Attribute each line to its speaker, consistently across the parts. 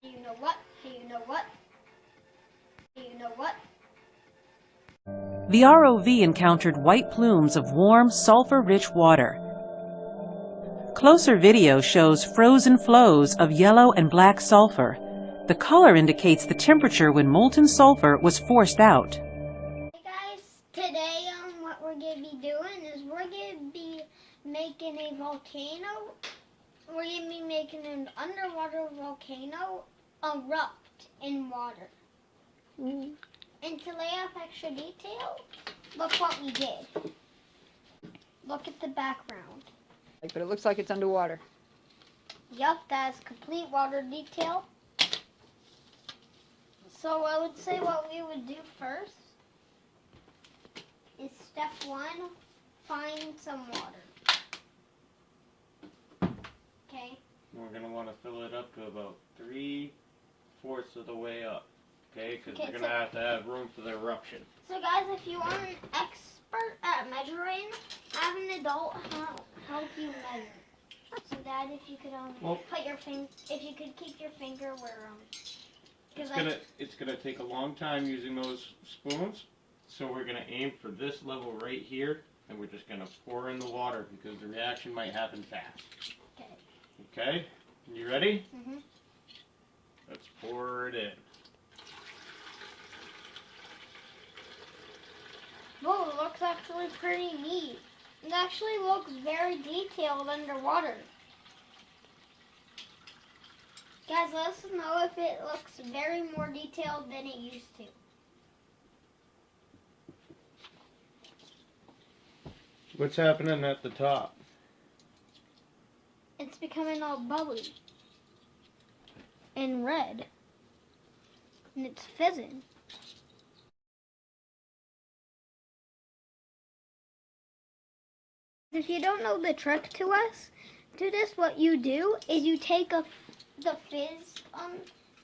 Speaker 1: You know what? Hey, you know what? Hey, you know what?
Speaker 2: The ROV encountered white plumes of warm, sulfur-rich water. Closer video shows frozen flows of yellow and black sulfur. The color indicates the temperature when molten sulfur was forced out.
Speaker 1: Hey guys, today what we're going to be doing is we're going to be making a volcano. We're going to be making an underwater volcano erupt in water. And to lay out extra detail, look what we did. Look at the background.
Speaker 3: But it looks like it's underwater.
Speaker 1: Yup, that's complete water detail. So I would say what we would do first is step one, find some water. Okay?
Speaker 4: We're going to want to fill it up to about 3/4 of the way up. Okay? Because we're going to have room for the eruption.
Speaker 1: So guys, if you are an expert at measuring, have an adult help you measure. So Dad, if you could put your finger, if you could keep your finger where
Speaker 4: It's gonna take a long time using those spoons, so we're gonna aim for this level right here, and we're just gonna pour in the water because the reaction might happen fast.
Speaker 1: Okay.
Speaker 4: Okay? You ready?
Speaker 1: Mhm.
Speaker 4: Let's pour it in.
Speaker 1: Whoa, it looks actually pretty neat. It actually looks very detailed underwater. Guys, let us know if it looks very more detailed than it used to.
Speaker 4: What's happening at the top?
Speaker 1: It's becoming all bubbly and red. And it's fizzing. If you don't know the trick to this, what you do is you take the fizz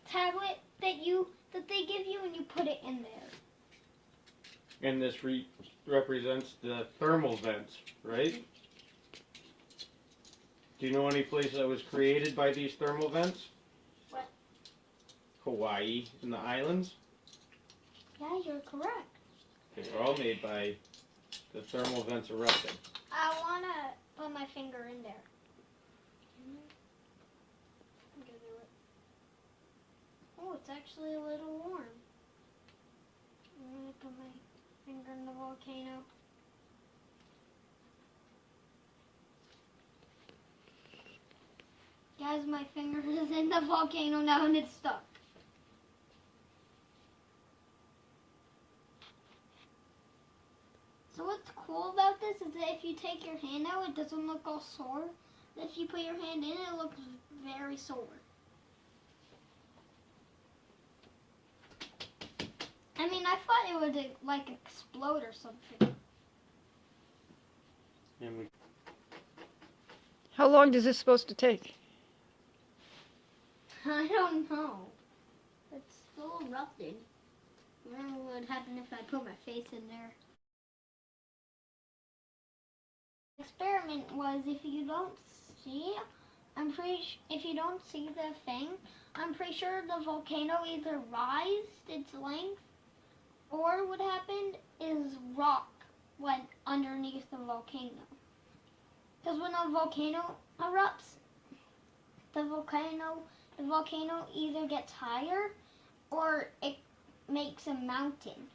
Speaker 1: tablet that they give you and you put it in there.
Speaker 4: And this represents the thermal vents, right? Do you know any place that was created by these thermal vents?
Speaker 1: What?
Speaker 4: Hawaii and the islands.
Speaker 1: Yeah, you're correct.
Speaker 4: They were all made by the thermal vents erupting.
Speaker 1: I want to put my finger in there. I'm gonna do it. Oh, it's actually a little warm. I'm going to put my finger in the volcano. Guys, my finger is in the volcano now and it's stuck. So what's cool about this is that if you take your hand out, it doesn't look all sore. If you put your hand in, it looks very sore. I mean, I thought it would like explode or something.
Speaker 4: And
Speaker 3: How long is this supposed to take?
Speaker 1: I don't know. It's still erupting. I don't know what would happen if I put my face in there. The experiment was if you don't see the thing, I'm pretty sure the volcano either rised its length or what happened is rock went underneath the volcano. Because when a volcano erupts, the volcano either gets higher or it makes a mountain.